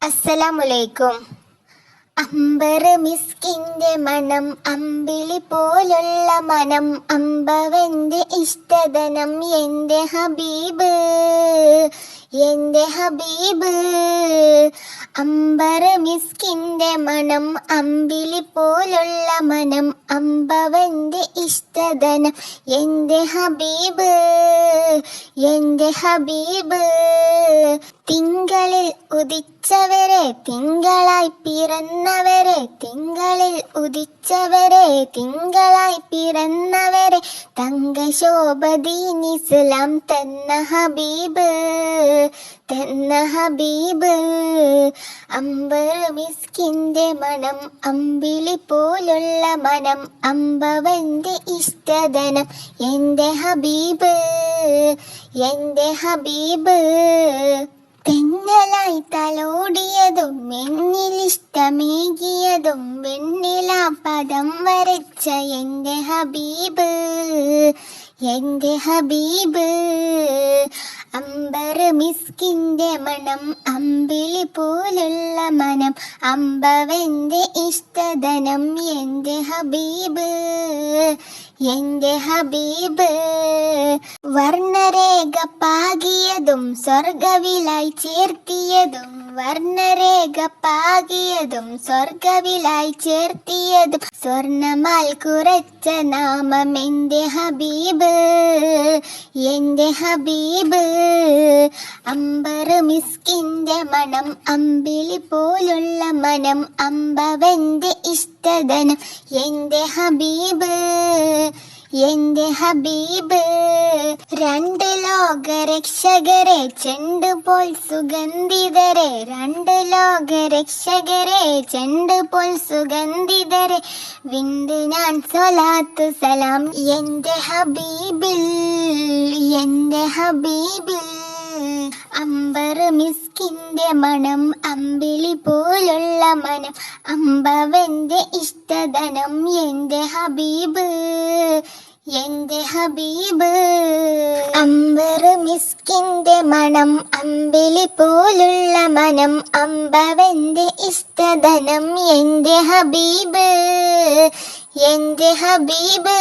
അസ്സലാമലൈക്കും. അമ്പർ മിസ്കിന്റെ മണം, അമ്പിളി പോലുള്ള മനം, അമ്പവന്റെ ഇഷ്ടധനം, എൻ്റെ ഹബീബ്, എൻ്റെ ഹബീബ്. അമ്പർ മിസ്കിന്റെ മണം, അമ്പിളി പോലുള്ള മനം, അമ്പവന്റെ ഇഷ്ടധനം, എൻ്റെ ഹബീബ്, എൻ്റെ ഹബീബ്. തിങ്കളിൽ ഉദിച്ചവരെ, തിങ്കളായി പിറന്നവരെ, തിങ്കളിൽ ഉദിച്ചവരെ, തിങ്കളായി പിറന്നവരെ, തങ്കശോഭദീൻ ഇസ്ലാം തന്ന ഹബീബ്, തന്ന ഹബീബ്. അമ്പർ മിസ്കിന്റെ മണം, അമ്പിളി പോലുള്ള മനം, അമ്പവന്റെ ഇഷ്ടധനം, എൻ്റെ ഹബീബ്, എൻ്റെ ഹബീബ്. തെന്നലായി തലോടിയതും എന്നിലിഷ്ടമേകിയതും വെണ്ണില പദം വരച്ച എൻ്റെ ഹബീബ്, എൻ്റെ ഹബീബ്. അമ്പർ മിസ്കിന്റെ മണം, അമ്പിളി പോലുള്ള മനം, അമ്പവന്റെ ഇഷ്ടധനം, എൻ്റെ ഹബീബ്, എൻ്റെ ഹബീബ്. വർണ്ണരേഖ പാകിയതും സ്വർഗവിലായി ചേർത്തിയതും, വർണ്ണരേഖ പാകിയതും സ്വർഗവിലായി ചേർത്തിയതും, സ്വർണമാൽ കുറച്ച നാമം എൻ്റെ ഹബീബ്, എൻ്റെ ഹബീബ്. അമ്പർ മിസ്കിന്റെ മണം, അമ്പിളി പോലുള്ള മനം, അമ്പവന്റെ ഇഷ്ടധനം, എൻ്റെ ഹബീബ്, എൻ്റെ ഹബീബ്. രണ്ട് ലോകരക്ഷകരെ ചെണ്ടുപോൽ സുഗന്ധിതരെ, രണ്ട് ലോകരക്ഷകരെ ചെണ്ടുപോൽ സുഗന്ധിതരെ, വിണ്ട് ഞാൻ സ്വലാത്തു സലാം എൻ്റെ ഹബീബിൽ, എൻ്റെ ഹബീബിൽ. അമ്പർ മിസ്കിന്റെ മണം, അമ്പിളി പോലുള്ള മനം, അമ്പവന്റെ ഇഷ്ടധനം, എൻ്റെ ഹബീബ്, എൻ്റെ ഹബീബ്. അമ്പർ മിസ്കിന്റെ മണം, അമ്പിളി പോലുള്ള മനം, അമ്പവന്റെ ഇഷ്ടധനം, എൻ്റെ ഹബീബ്, എൻ്റെ ഹബീബ്.